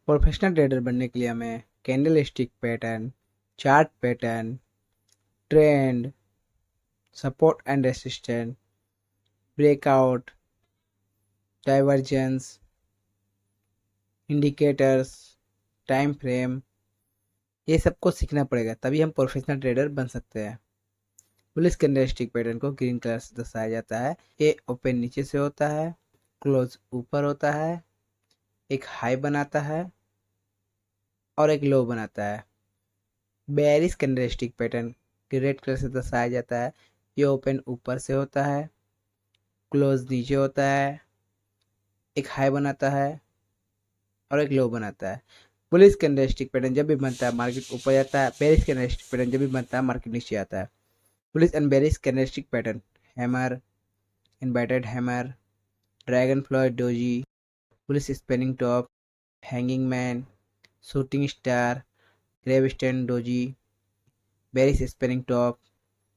Professional trader बनने के लिए हमें candle stick pattern, chart pattern, trend, support and resistance, breakout, divergence, indicators, time frame, ये सबको सीखना पड़ेगा, तभी हम प्रोफेशनल ट्रेडर बन सकते हैं। बुलिश कैंडल स्टिक पैटर्न को ग्रीन कलर से दर्शाया जाता है। ये ओपन नीचे से होता है, क्लोज ऊपर होता है, एक हाई बनाता है और एक लो बनाता है। Bearish candlestick pattern red colour से दर्शाया जाता है। ये ओपन ऊपर से होता है, क्लोज नीचे होता है, एक हाई बनाता है और एक लो बनाता है। बुलिश कैंडल स्टिक पैटर्न जब भी बनता है मार्केट ऊपर जाता है। बेयरिश कैंडल स्टिक पैटर्न जब भी बनता है मार्केट नीचे आता है। Bullish and bearish candlestick pattern: hammer, inverted hammer, dragonfly doji, bullish spinning top, hanging man, shooting star, gravestone doji, bearish spinning top,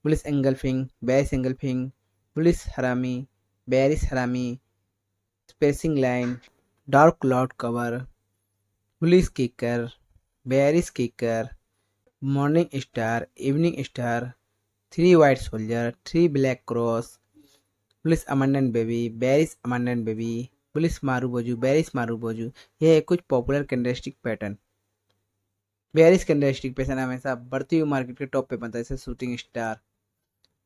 bullish engulfing, bearish engulfing, bullish harami, bearish harami, piercing line, dark cloud cover, bullish kicker, bearish kicker, morning star, evening star, 3 white soldier, 3 black crows, bullish abandoned baby, bearish abandoned baby, bullish marubozu, bearish marubozu. ये है कुछ popular candlestick pattern. Bearish candlestick pattern हमेशा बढ़ती हुई market के top पे बनता है, जैसे shooting star.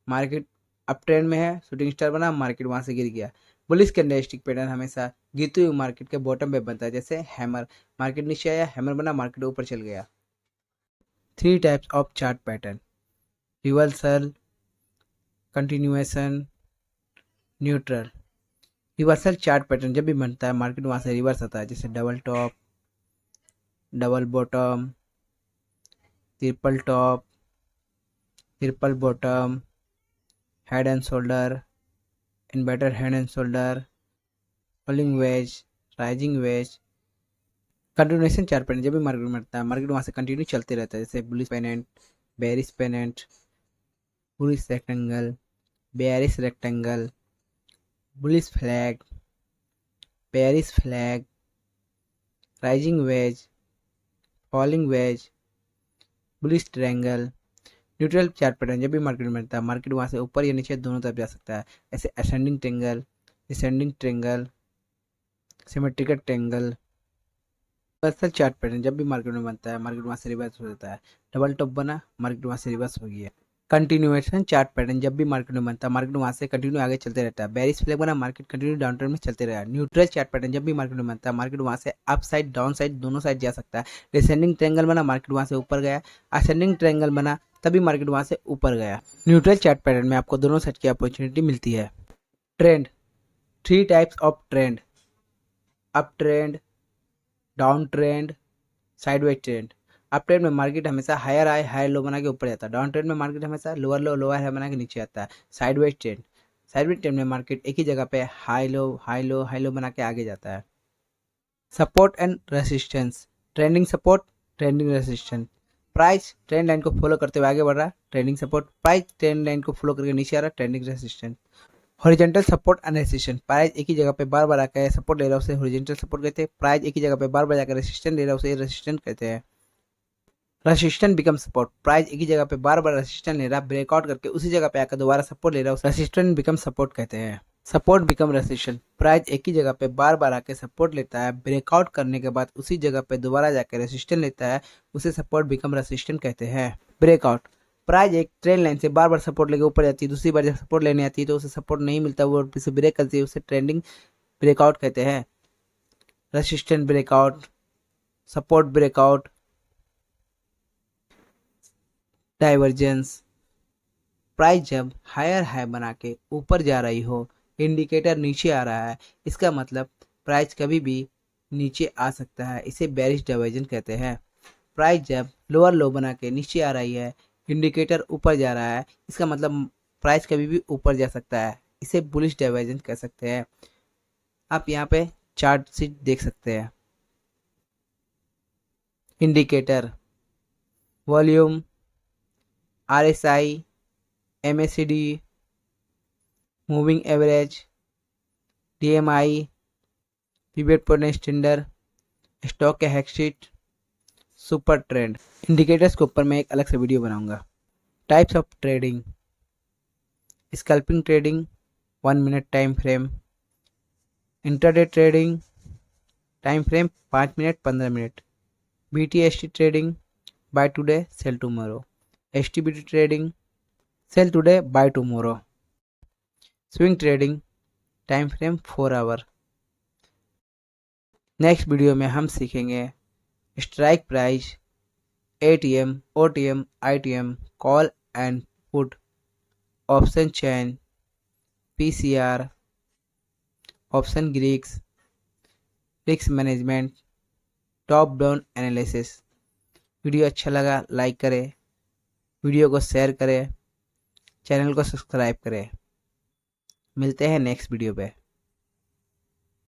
Market up trend में है, शूटिंग स्टार बना, मार्केट वहां से गिर गया। बुलिश कैंडलस्टिक पैटर्न हमेशा गिरती हुई मार्केट के बॉटम पे बनता है, जैसे हैमर। मार्केट नीचे आया, हैमर बना, मार्केट ऊपर चल गया। 3 types of chart pattern: reversal, continuation, neutral. Reversal chart pattern जब भी बनता है मार्केट वहां से रिवर्स आता है, जैसे double top, double bottom, triple top, triple bottom, head and shoulder, inverted head and shoulder, falling veg, rising veg. Continuation chart pattern जब भी मार्केट में बनता है मार्केट वहां से कंटिन्यू चलते रहता है, जैसे bullish pennant, bearish pennant, bullish rectangle, bearish rectangle, bullish flag, bearish flag, rising veg, falling veg, bullish triangle. Neutral chart pattern जब भी मार्केट में बनता है मार्केट वहां से ऊपर या नीचे दोनों तरफ जा सकता है, ऐसे ascending triangle, descending triangle, symmetrical triangle. Reversal chart pattern जब भी मार्केट में बनता है मार्केट वहां से रिवर्स हो जाता है, डबल टॉप बना, मार्केट वहां से रिवर्स हो गया। कंटिन्यूएशन चार्ट पैटर्न जब भी मार्केट में बनता है मार्केट वहां से कंटिन्यू आगे चलते रहता है, बेरिश फ्लैग बना, मार्केट कंटिन्यू डाउन ट्रेंड में चलते रहा। न्यूट्रल चार्ट पैटर्न जब भी मार्केट में बनता है मार्केट वहां से अप साइड डाउन साइड दोनों साइड जा सकता है। डिसेंडिंग ट्रायंगल बना, मार्केट वहां से ऊपर गया, असेंडिंग ट्रायंगल बना, तभी मार्केट वहां से ऊपर गया। न्यूट्रल चार्ट पैटर्न में आपको दोनों साइड की अपॉर्चुनिटी मिलती है। Trend: 3 types of trend: up trend, down trend, sideways trend. Up trend में मार्केट हमेशा हायर हाई हायर लो बना के ऊपर जाता है। डाउन ट्रेंड में मार्केट हमेशा लोअर लो लोअर हाई बना के नीचे आता है। साइडवेज ट्रेंड: साइडवेज ट्रेंड में मार्केट एक ही जगह पे high low high low high low बना के आगे जाता है। Support and resistance: trending support, trending resistance. Price trend line को फॉलो करते हुए आगे बढ़ रहा है, trending support. Price trend line को फॉलो करके नीचे आ रहा है, trending resistance. Horizontal support and resistance: price एक ही जगह पे बार बार आकर सपोर्ट ले रहा है उसे हॉरिजॉन्टल सपोर्ट कहते हैं। प्राइस एक ही जगह पे बार बार जाकर रेसिस्टेंस ले रहा है उसे रेसिस्टेंस कहते हैं। रेसिस्टेंट बिकम सपोर्ट: प्राइस एक ही जगह पे बार बार रेसिस्टेंट ले रहा है, ब्रेकआउट करके उसी जगह पे आकर दोबारा सपोर्ट ले रहा है, रेसिस्टेंट बिकम सपोर्ट कहते हैं। सपोर्ट बिकम रेसिस्टेंट: प्राइस एक ही जगह पे बार बार आके सपोर्ट लेता है, ब्रेकआउट करने के बाद उसी जगह पे दोबारा जाकर रेसिस्टेंट लेता है, उसे सपोर्ट बिकम रेसिस्टेंट कहते हैं। ब्रेकआउट: प्राइस एक ट्रेंड लाइन से बार बार सपोर्ट लेके ऊपर जाती है, दूसरी बार जब सपोर्ट लेने आती है तो उसे सपोर्ट नहीं मिलता, वो उसे ब्रेक करती है, उसे ट्रेंडिंग ब्रेकआउट कहते हैं। Resistant breakout, support breakout, divergence: price जब हायर हाई बना के ऊपर जा रही हो, इंडिकेटर नीचे आ रहा है, इसका मतलब प्राइस कभी भी नीचे आ सकता है, इसे बेरिश डाइवर्जन कहते हैं। प्राइस जब लोअर लो बना के नीचे आ रही है, इंडिकेटर ऊपर जा रहा है, इसका मतलब प्राइस कभी भी ऊपर जा सकता है, इसे बुलिश डाइवर्जन कह सकते हैं। आप यहाँ पे चार्ट शीट देख सकते हैं। Indicator: volume, RSI, MACD, moving average, DMI, pivot point standard, stock के हैकशीट, सुपर ट्रेंड, इंडिकेटर्स के ऊपर मैं एक अलग से वीडियो बनाऊंगा। Types of trading, scalping trading, 1 minute time frame, intraday trading, time frame 5 minute 15 minute, BTST trading, buy today sell tomorrow, STBT trading, sell today buy tomorrow, swing trading, time frame 4 hour. Next video में हम सीखेंगे strike price, ATM, OTM, ITM, call and put, option chain, PCR, option Greeks, risk management, top down analysis. Video अच्छा लगा like करें, video को share करें, channel को subscribe करें। मिलते हैं नेक्स्ट वीडियो पे।